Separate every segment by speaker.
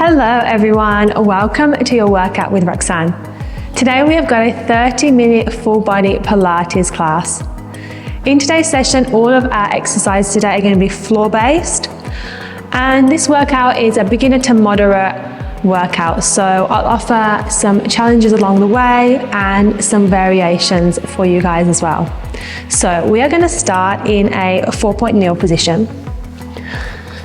Speaker 1: Hello everyone, welcome to your workout with Roxanne. Today we have got a 30-minute full body Pilates class. In today's session, all of our exercises today are going to be floor based, and this workout is a beginner to moderate workout. So I'll offer some challenges along the way and some variations for you guys as well. So we are going to start in a 4-point kneel position.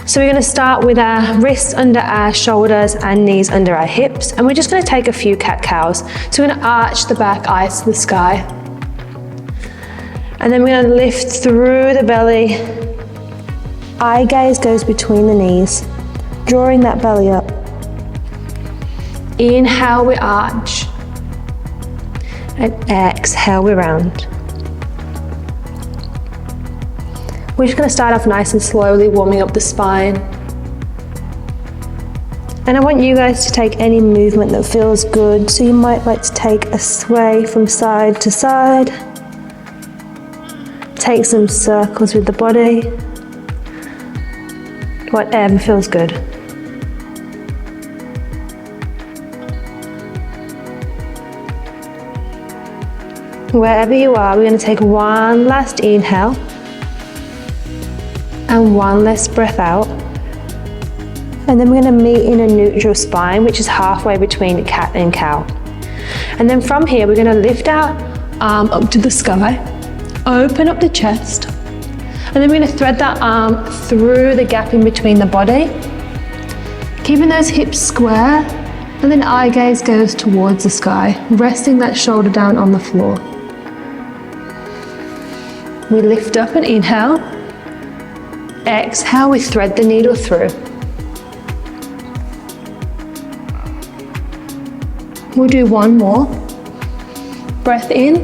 Speaker 1: So we're going to start with our wrists under our shoulders and knees under our hips, and we're just going to take a few cat-cows. So we're going to arch the back, eyes to the sky, and then we're going to lift through the belly. Eye gaze goes between the knees, drawing that belly up. Inhale, we arch, and exhale, we round. We're just going to start off nice and slowly, warming up the spine. And I want you guys to take any movement that feels good. So you might like to take a sway from side to side. Take some circles with the body. Whatever feels good. Wherever you are, we're going to take one last inhale. And one last breath out. And then we're going to meet in a neutral spine, which is halfway between cat and cow. And then from here, we're going to lift our arm up to the sky, open up the chest, and then we're going to thread that arm through the gap in between the body, keeping those hips square, and then eye gaze goes towards the sky, resting that shoulder down on the floor. We lift up and inhale. Exhale, we thread the needle through. We'll do one more. Breath in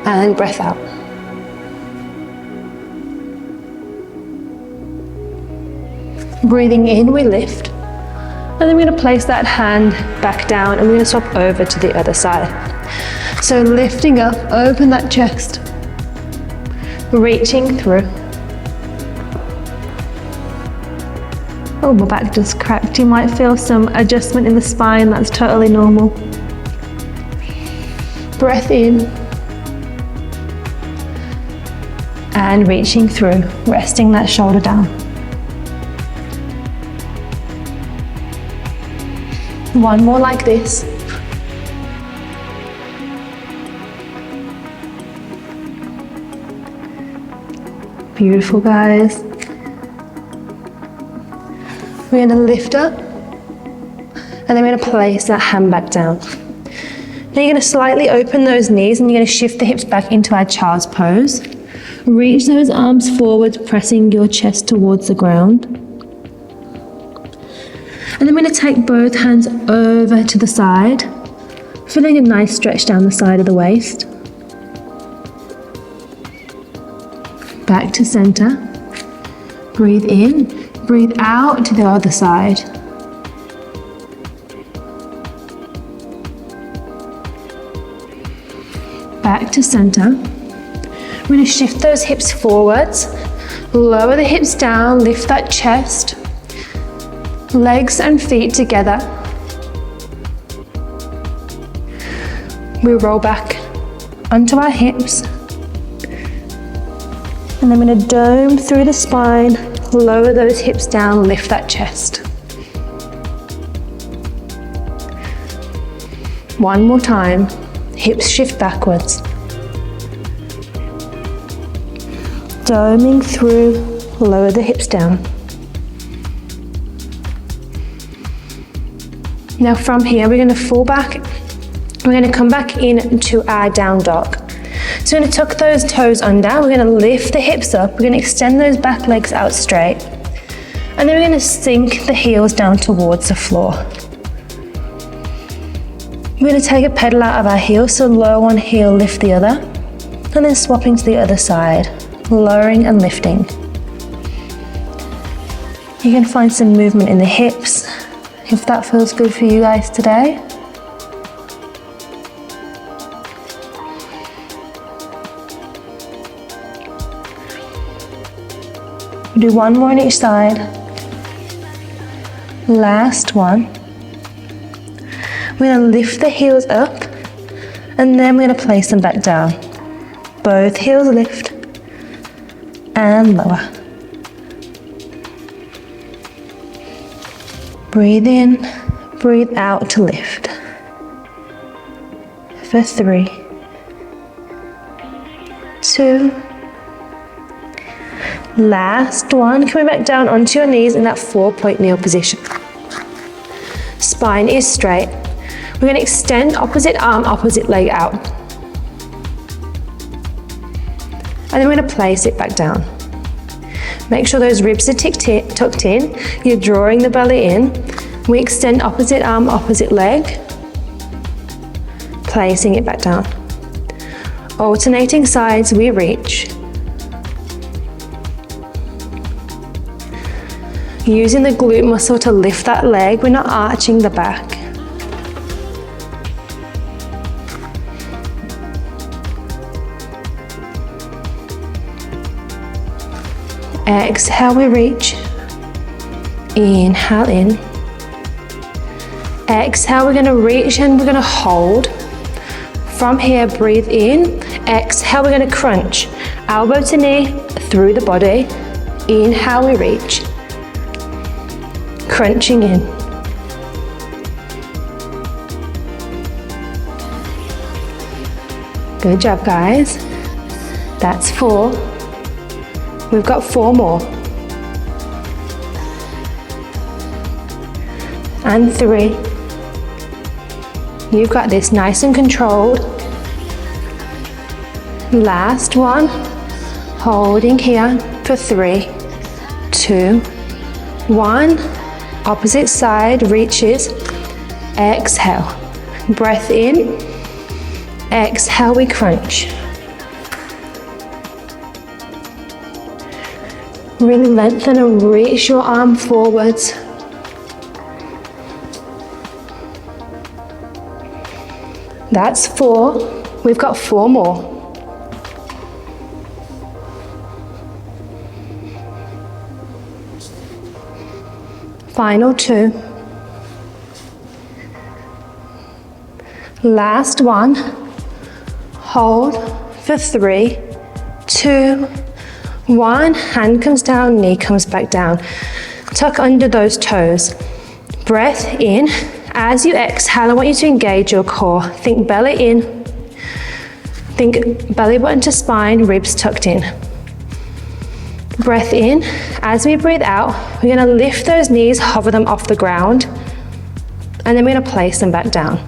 Speaker 1: and breath out. Breathing in, we lift. And then we're going to place that hand back down and we're going to swap over to the other side. So lifting up, open that chest. Reaching through. Oh, my back just cracked. You might feel some adjustment in the spine. That's totally normal. Breath in. And reaching through, resting that shoulder down. One more like this. Beautiful, guys. We're going to lift up and then we're going to place that hand back down. Now you're going to slightly open those knees and you're going to shift the hips back into our child's pose. Reach those arms forward, pressing your chest towards the ground. And then we're going to take both hands over to the side, feeling a nice stretch down the side of the waist. Back to center. Breathe in, breathe out to the other side. Back to center. We're going to shift those hips forwards, lower the hips down, lift that chest, legs and feet together. We roll back onto our hips. And then I'm going to dome through the spine, lower those hips down, lift that chest. One more time, hips shift backwards. Doming through, lower the hips down. Now from here, we're going to fall back. We're going to come back into our down dog. So we're going to tuck those toes under, we're going to lift the hips up, we're going to extend those back legs out straight, and then we're going to sink the heels down towards the floor. We're going to take a pedal out of our heel, so lower one heel, lift the other, and then swapping to the other side, lowering and lifting. You can find some movement in the hips, if that feels good for you guys today. Do one more on each side. Last one. We're gonna lift the heels up and then we're gonna place them back down. Both heels lift and lower. Breathe in, breathe out to lift. For 3, 2, last one. Coming back down onto your knees in that 4-point kneel position. Spine is straight. We're going to extend opposite arm, opposite leg out. And then we're going to place it back down. Make sure those ribs are tucked in. You're drawing the belly in. We extend opposite arm, opposite leg. Placing it back down. Alternating sides, we reach. Using the glute muscle to lift that leg, we're not arching the back. Exhale, we reach. Inhale in. Exhale, we're gonna reach and we're gonna hold. From here, breathe in. Exhale, we're gonna crunch. Elbow to knee, through the body. Inhale, we reach. Crunching in. Good job, guys. That's 4. We've got 4 more. And 3. You've got this, nice and controlled. Last one. Holding here for 3, 2, 1. Opposite side reaches. Exhale. Breath in. Exhale, we crunch. Really lengthen and reach your arm forwards. That's 4. We've got 4 more. Final 2. Last one. Hold for 3, 2, 1. Hand comes down, knee comes back down. Tuck under those toes. Breath in. As you exhale, I want you to engage your core. Think belly in. Think belly button to spine, ribs tucked in. Breath in. As we breathe out, we're going to lift those knees, hover them off the ground, and then we're going to place them back down.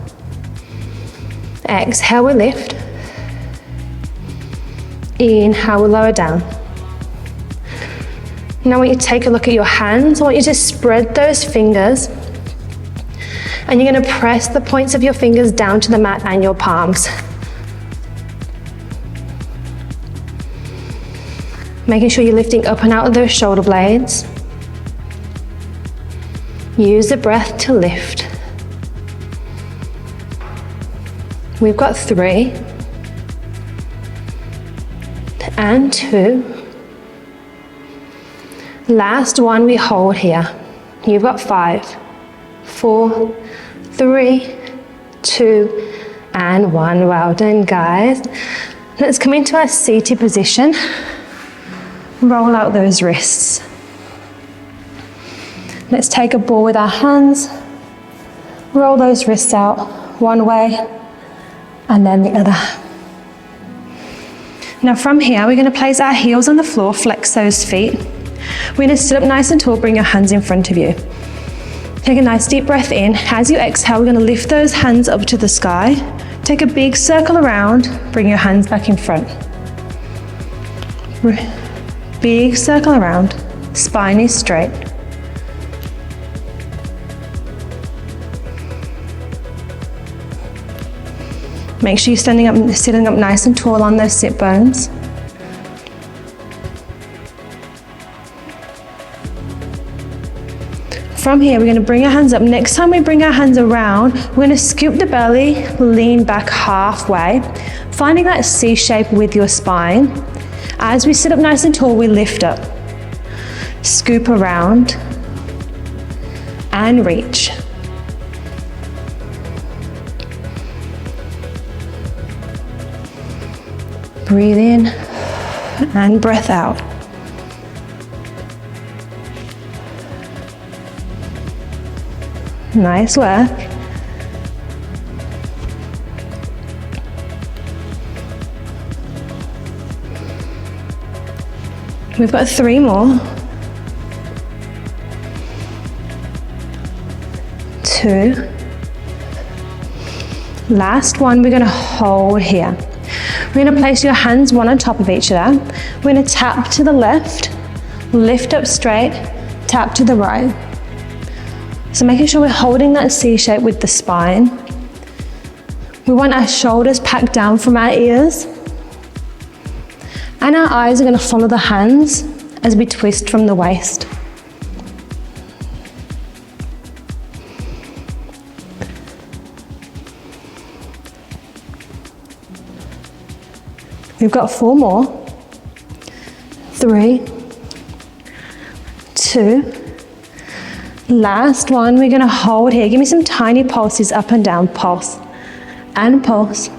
Speaker 1: Exhale, we lift. Inhale, we lower down. Now I want you to take a look at your hands. I want you to spread those fingers, and you're going to press the points of your fingers down to the mat and your palms. Making sure you're lifting up and out of those shoulder blades. Use the breath to lift. We've got 3 and 2. Last one, we hold here. You've got 5, 4, 3, 2, and 1. Well done, guys. Let's come into our seated position. Roll out those wrists. Let's take a ball with our hands. Roll those wrists out one way and then the other. Now from here, we're going to place our heels on the floor, flex those feet. We're going to sit up nice and tall, bring your hands in front of you. Take a nice deep breath in. As you exhale, we're going to lift those hands up to the sky. Take a big circle around, bring your hands back in front. Big circle around, spine is straight. Make sure you're sitting up nice and tall on those sit bones. From here, we're going to bring our hands up. Next time we bring our hands around, we're going to scoop the belly, lean back halfway, finding that C shape with your spine. As we sit up nice and tall, we lift up. Scoop around and reach. Breathe in and breath out. Nice work. We've got 3 more. 2. Last one, we're gonna hold here. We're gonna place your hands one on top of each other. We're gonna tap to the left, lift up straight, tap to the right. So making sure we're holding that C shape with the spine. We want our shoulders packed down from our ears. And our eyes are gonna follow the hands as we twist from the waist. We've got 4 more. 3, 2. Last one, we're gonna hold here. Give me some tiny pulses up and down. Pulse and pulse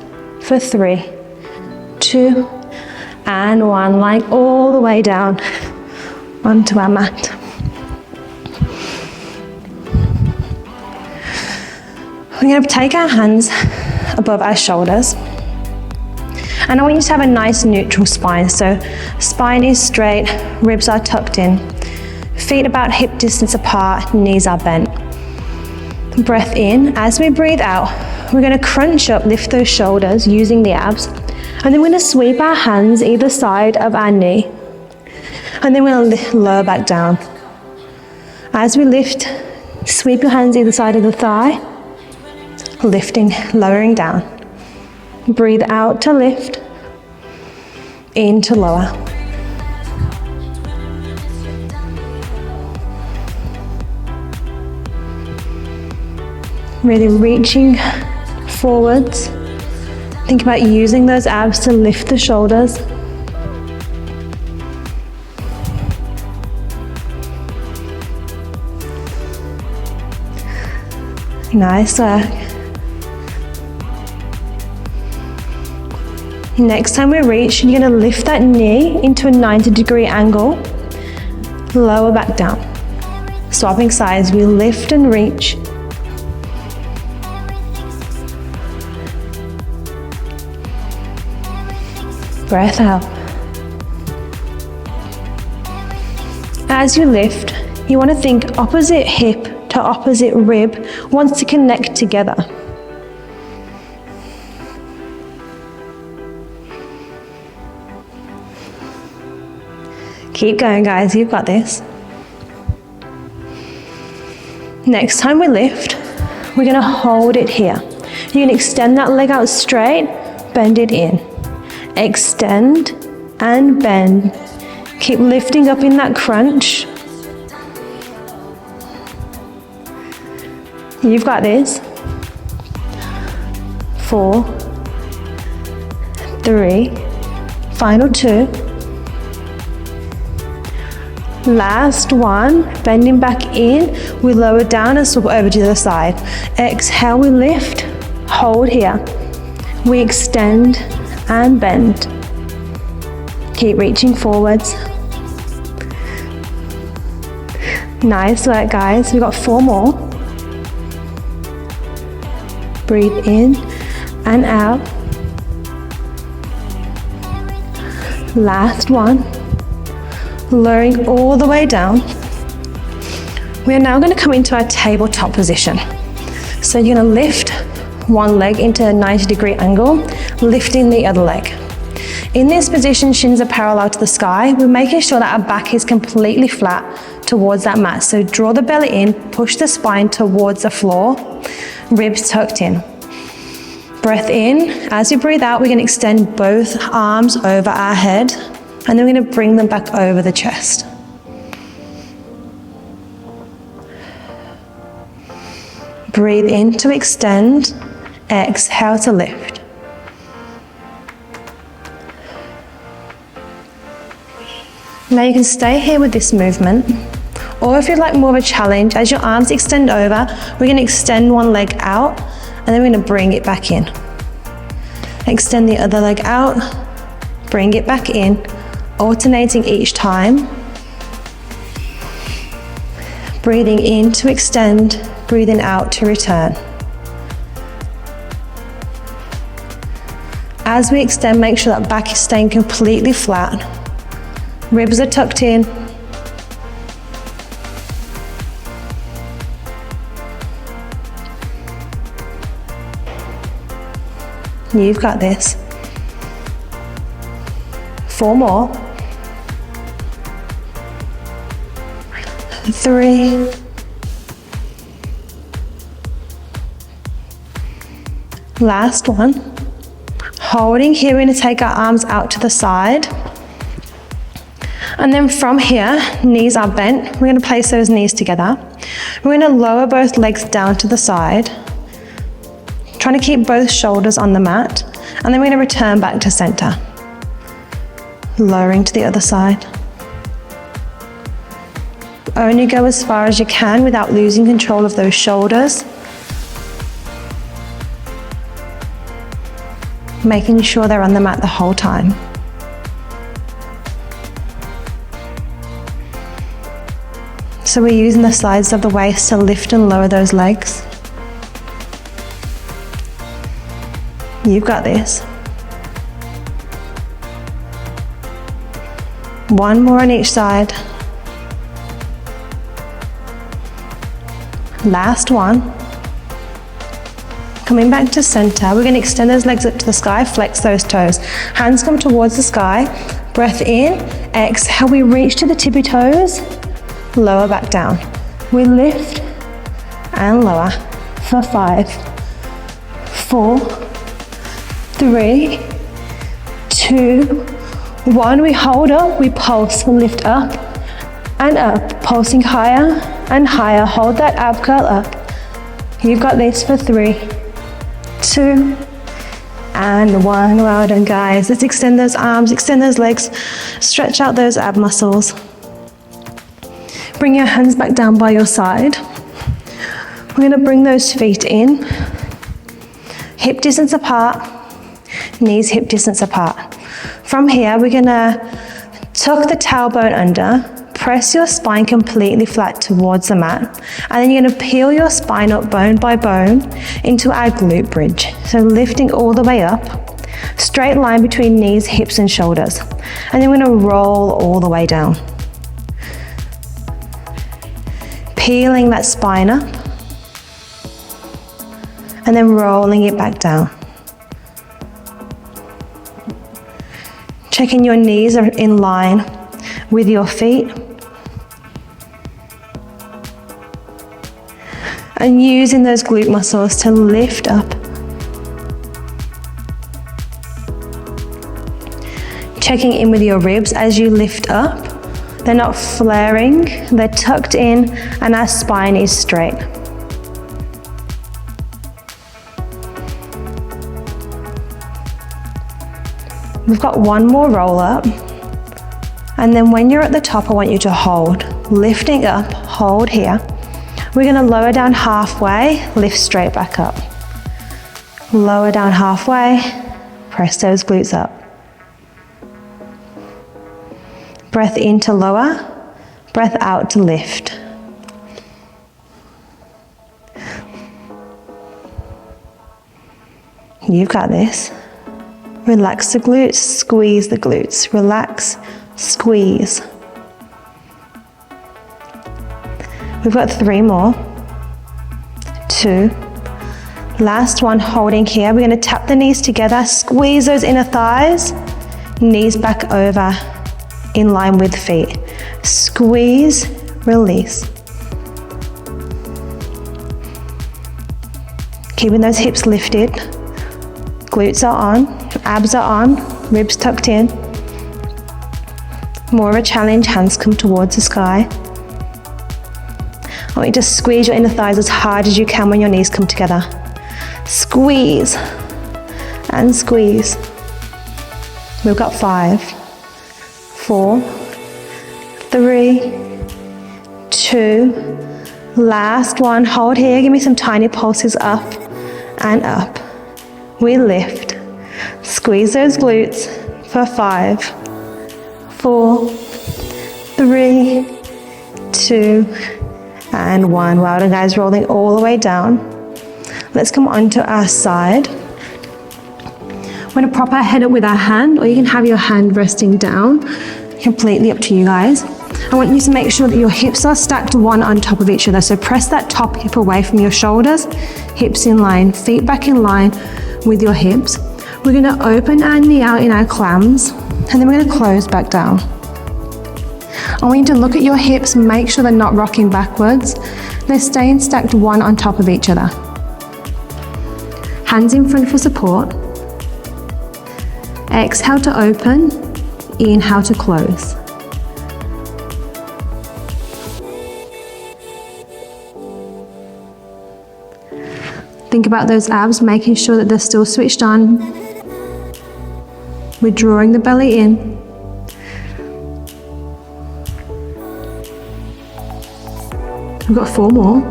Speaker 1: for 3, 2, and 1. Lying all the way down onto our mat. We're gonna take our hands above our shoulders. And I want you to have a nice neutral spine. So spine is straight, ribs are tucked in. Feet about hip distance apart, knees are bent. Breath in. As we breathe out, we're gonna crunch up, lift those shoulders using the abs. And then we're gonna sweep our hands either side of our knee. And then we're gonna lower back down. As we lift, sweep your hands either side of the thigh, lifting, lowering down. Breathe out to lift, in to lower. Really reaching forwards. Think about using those abs to lift the shoulders. Nice work. Next time we reach, you're going to lift that knee into a 90-degree angle, lower back down. Swapping sides, we lift and reach. Breath out. As you lift, you want to think opposite hip to opposite rib wants to connect together. Keep going, guys, you've got this. Next time we lift, we're gonna hold it here. You're gonna extend that leg out straight, bend it in. Extend and bend. Keep lifting up in that crunch. You've got this. 4, 3, final 2. Last one, bending back in, we lower down and swap over to the other side. Exhale, we lift, hold here. We extend and bend. Keep reaching forwards. Nice work, guys. We've got 4 more. Breathe in and out. Last one. Lowering all the way down. We are now going to come into our tabletop position. So you're going to lift one leg into a 90-degree angle, lifting the other leg. In this position, shins are parallel to the sky. We're making sure that our back is completely flat towards that mat. So draw the belly in, push the spine towards the floor, ribs tucked in. Breath in. As you breathe out, we're going to extend both arms over our head, and then we're going to bring them back over the chest. Breathe in to extend, exhale to lift. Now you can stay here with this movement, Or if you'd like more of a challenge, as your arms extend over, we're going to extend one leg out and then we're going to bring it back in. Extend the other leg out, bring it back in, alternating each time. Breathing in to extend, breathing out to return. As we extend, make sure that back is staying completely flat. Ribs are tucked in. You've got this. 4 more. 3. Last one. Holding here, we're going to take our arms out to the side. And then from here, knees are bent. We're going to place those knees together. We're going to lower both legs down to the side. Trying to keep both shoulders on the mat. And then we're going to return back to center. Lowering to the other side. Only go as far as you can without losing control of those shoulders. Making sure they're on the mat the whole time. So we're using the sides of the waist to lift and lower those legs. You've got this. 1 more on each side. Last one. Coming back to center, we're going to extend those legs up to the sky, flex those toes. Hands come towards the sky, breath in, exhale, we reach to the tippy toes, lower back down. We lift and lower for 5, 4, 3, 2, 1. We hold up, we pulse, lift up and up, pulsing higher and higher. Hold that ab curl up. You've got this for 3, 2, and 1. Well done, guys. Let's extend those arms, extend those legs, stretch out those ab muscles. Bring your hands back down by your side. We're going to bring those feet in, hip distance apart, knees hip distance apart. From here, we're going to tuck the tailbone under, press your spine completely flat towards the mat, and then you're going to peel your spine up bone by bone into our glute bridge. So lifting all the way up, straight line between knees, hips and shoulders. And then we're going to roll all the way down. Peeling that spine up, and then rolling it back down. Checking your knees are in line with your feet. And using those glute muscles to lift up. Checking in with your ribs as you lift up. They're not flaring, they're tucked in, and our spine is straight. We've got 1 more roll up. And then when you're at the top, I want you to hold. Lifting up, hold here. We're going to lower down halfway, lift straight back up. Lower down halfway, press those glutes up. Breath in to lower, breath out to lift. You've got this. Relax the glutes, squeeze the glutes. Relax, squeeze. We've got 3 more. 2. Last one, holding here. We're going to tap the knees together, squeeze those inner thighs, knees back over in line with feet. Squeeze, release. Keeping those hips lifted. Glutes are on, abs are on, ribs tucked in. More of a challenge, hands come towards the sky. I want you to squeeze your inner thighs as hard as you can when your knees come together. Squeeze and squeeze. We've got 5, 4, 3, 2, 2, last one. Hold here, give me some tiny pulses up and up. We lift. Squeeze those glutes for 5, 4, 3, 2, and 1. Well done, guys, rolling all the way down. Let's come onto our side. We're going to prop our head up with our hand, or you can have your hand resting down. Completely up to you guys. I want you to make sure that your hips are stacked one on top of each other. So press that top hip away from your shoulders, hips in line, feet back in line with your hips. We're going to open our knee out in our clams, and then we're going to close back down. I want you to look at your hips, make sure they're not rocking backwards. They're staying stacked one on top of each other. Hands in front for support. Exhale to open, inhale to close. Think about those abs, making sure that they're still switched on. We're drawing the belly in. We've got 4 more.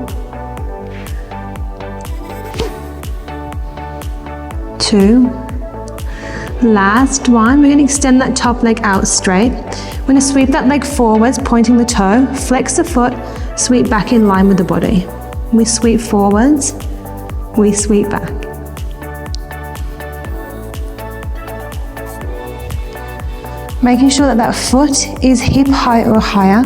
Speaker 1: 2. Last one. We're going to extend that top leg out straight. We're going to sweep that leg forwards, pointing the toe, flex the foot, sweep back in line with the body. We sweep forwards, we sweep back. Making sure that that foot is hip height or higher.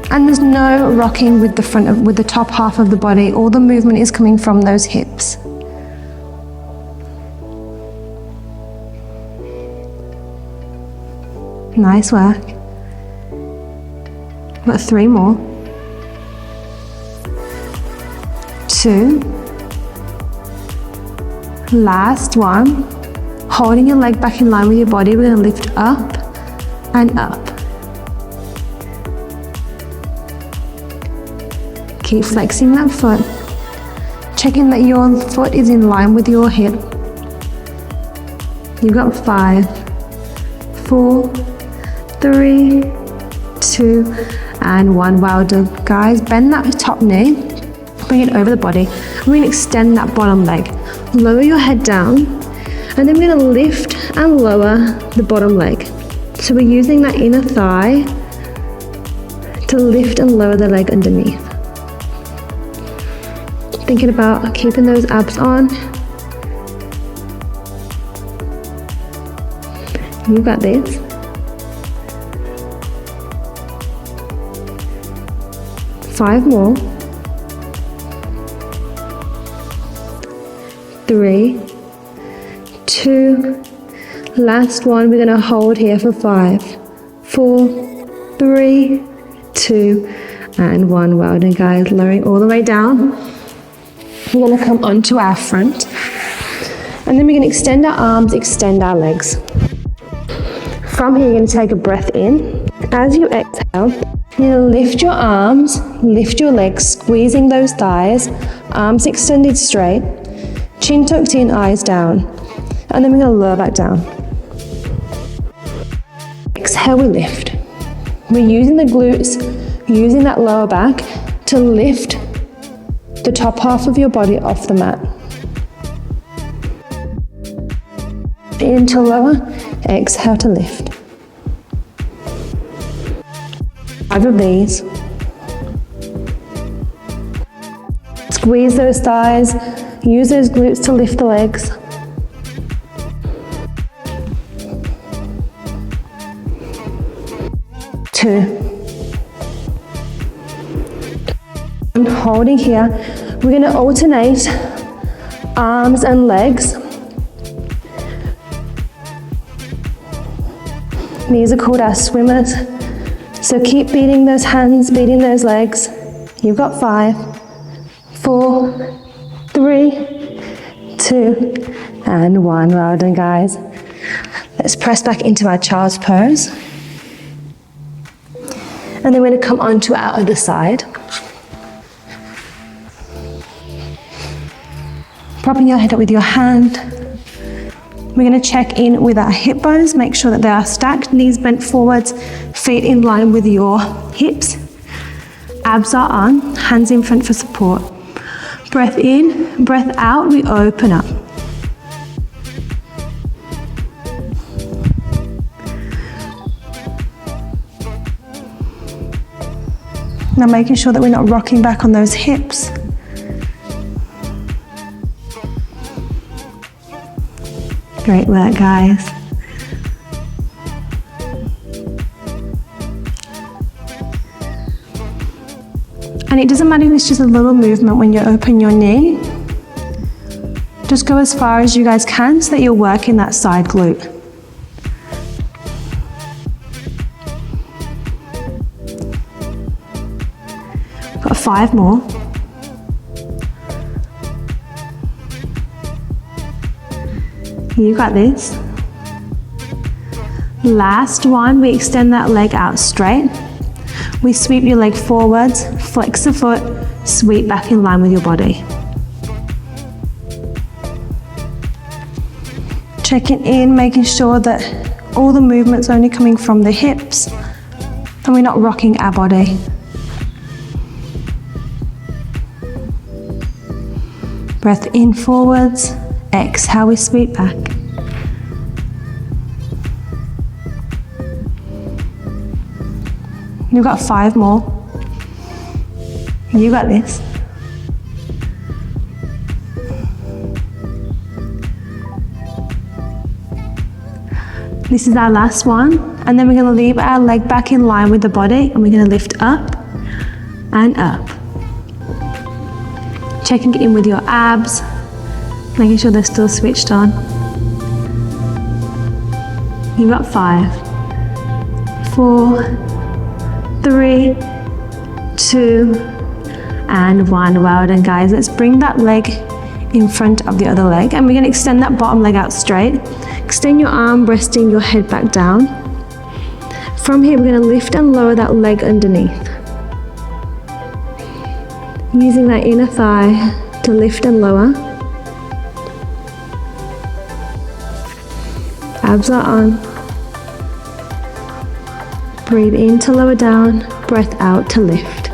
Speaker 1: And there's no rocking with the top half of the body. All the movement is coming from those hips. Nice work. Got 3 more. 2. Last one. Holding your leg back in line with your body, we're going to lift up and up. Keep flexing that foot, checking that your foot is in line with your hip. You've got 5, 4, 3, 2, and 1. Well done, guys. Bend that top knee, bring it over the body. We're going to extend that bottom leg. Lower your head down, and then we're going to lift and lower the bottom leg. So we're using that inner thigh to lift and lower the leg underneath. Thinking about keeping those abs on. You got this. 5 more. 3, 2, last one. We're going to hold here for 5, 4, 3, 2, and 1. Well done, guys. Lowering all the way down. We're going to come onto our front, and then we're going to extend our arms, extend our legs. From here, you're going to take a breath in. As you exhale, you're going to lift your arms, lift your legs, squeezing those thighs, arms extended straight, chin tucked in, eyes down, and then we're going to lower back down. Exhale, we lift. We're using the glutes, using that lower back to lift the top half of your body off the mat. In to lower, exhale to lift. 5 of these. Squeeze those thighs, use those glutes to lift the legs. Two. And holding here, we're going to alternate arms and legs. These are called our swimmers. So keep beating those hands, beating those legs. You've got 5, 4, 3, 2, and 1. Well done, guys. Let's press back into our child's pose. And then we're going to come onto our other side. Propping your head up with your hand. We're going to check in with our hip bones, make sure that they are stacked, knees bent forwards, feet in line with your hips. abs are on, hands in front for support. Breath in, breath out, we open up. Now making sure that we're not rocking back on those hips. Great work, guys. And it doesn't matter if it's just a little movement when you open your knee. Just go as far as you guys can so that you're working that side glute. Got 5 more. You got this. Last one, we extend that leg out straight. We sweep your leg forwards, flex the foot, sweep back in line with your body. Checking in, making sure that all the movement's only coming from the hips and we're not rocking our body. Breath in forwards, exhale, we sweep back. You've got 5 more. You got this. This is our last one, and then we're going to leave our leg back in line with the body, and we're going to lift up and up. Checking in with your abs, making sure they're still switched on. You've got 5, 4, 3, 2, and 1. Well done, guys. Let's bring that leg in front of the other leg, and we're going to extend that bottom leg out straight. Extend your arm, resting your head back down. From here, we're going to lift and lower that leg underneath. Using that inner thigh to lift and lower. Abs are on. Breathe in to lower down, breath out to lift.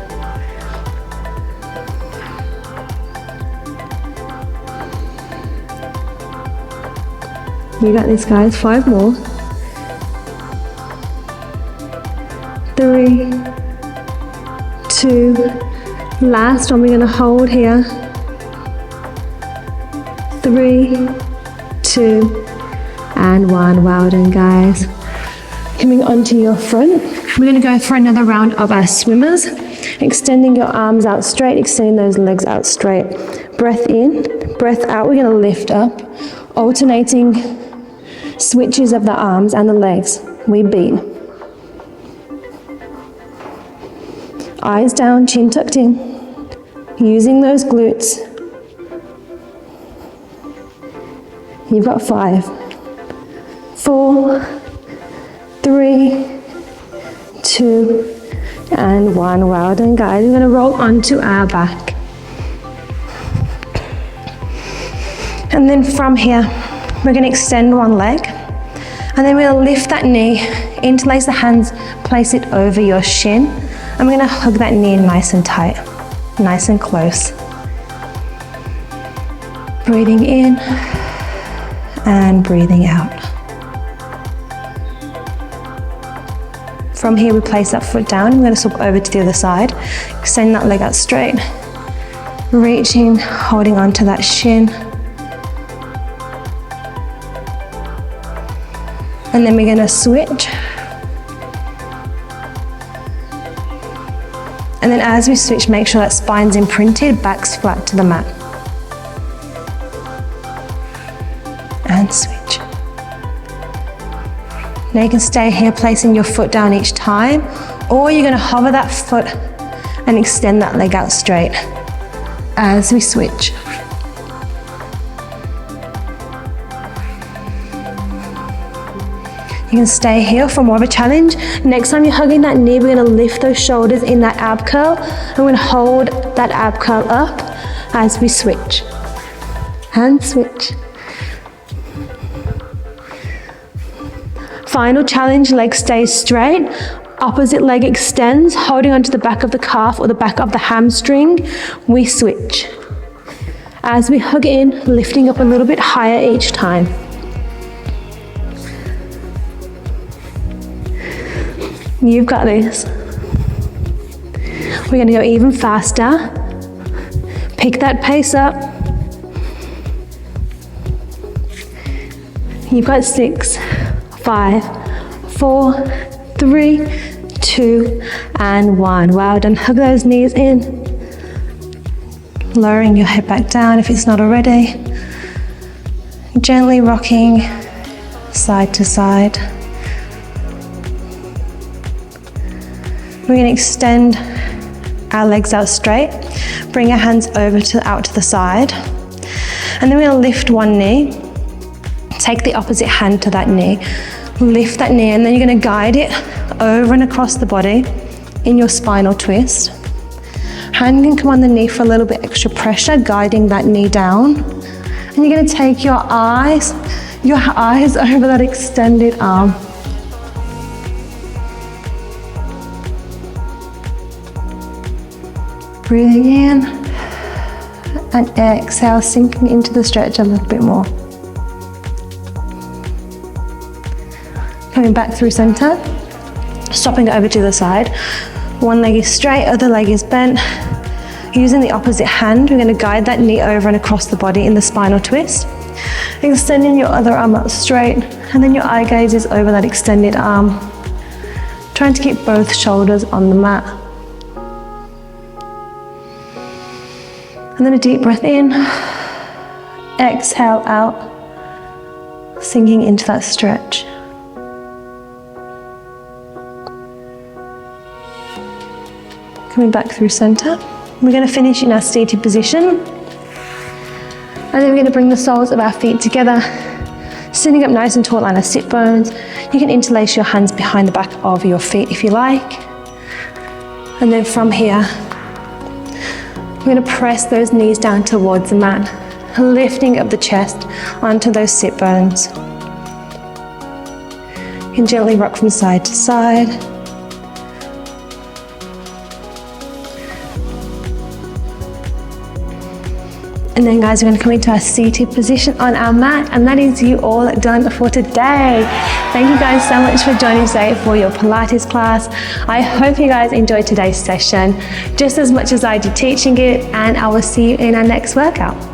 Speaker 1: You got this, guys. 5 more. 3, 2, last one, we're going to hold here. 3, 2, and 1. Well done, guys. Coming onto your front, we're going to go for another round of our swimmers. Extending your arms out straight, extending those legs out straight. Breath in, breath out, we're going to lift up. Alternating switches of the arms and the legs. We beat. Eyes down, chin tucked in. Using those glutes. You've got 5, 4, 3, 2, and 1. Well done, guys. We're going to roll onto our back. And then from here, we're going to extend one leg. And then we're going to lift that knee, interlace the hands, place it over your shin. And we're going to hug that knee in nice and tight, nice and close. Breathing in and breathing out. From here, we place that foot down. We're going to swap over to the other side. Extend that leg out straight. Reaching, holding onto that shin. And then we're going to switch. And then as we switch, make sure that spine's imprinted, back's flat to the mat. And switch. Now you can stay here placing your foot down each time, or you're going to hover that foot and extend that leg out straight as we switch. You can stay here for more of a challenge. Next time you're hugging that knee, we're going to lift those shoulders in that ab curl, and we're going to hold that ab curl up as we switch. And switch. Final challenge, legs stay straight. opposite leg extends, holding onto the back of the calf or the back of the hamstring, we switch. As we hug in, lifting up a little bit higher each time. You've got this. We're gonna go even faster. Pick that pace up. You've got 6, 5, 4, 3, 2, and 1. Well done. Hug those knees in. Lowering your head back down if it's not already. Gently rocking side to side. We're going to extend our legs out straight. Bring our hands out to the side. And then we're going to lift one knee. Take the opposite hand to that knee. Lift that knee, and then you're going to guide it over and across the body in your spinal twist. Hand can come on the knee for a little bit extra pressure, guiding that knee down. And you're going to take your eyes over that extended arm. Breathing in and exhale, sinking into the stretch a little bit more. Coming back through center, stopping over to the side. One leg is straight, other leg is bent. Using the opposite hand, we're going to guide that knee over and across the body in the spinal twist. Extending your other arm up straight, and then your eye gaze is over that extended arm. Trying to keep both shoulders on the mat. And then a deep breath in. Exhale out, sinking into that stretch. Coming back through center. We're going to finish in our seated position. And then we're going to bring the soles of our feet together, sitting up nice and tall on our sit bones. You can interlace your hands behind the back of your feet if you like. And then from here, we're going to press those knees down towards the mat, lifting up the chest onto those sit bones. You can gently rock from side to side. And then guys, we're going to come into our seated position on our mat, and that is you all done for today. Thank you guys so much for joining today for your Pilates class. I hope you guys enjoyed today's session just as much as I did teaching it, and I will see you in our next workout.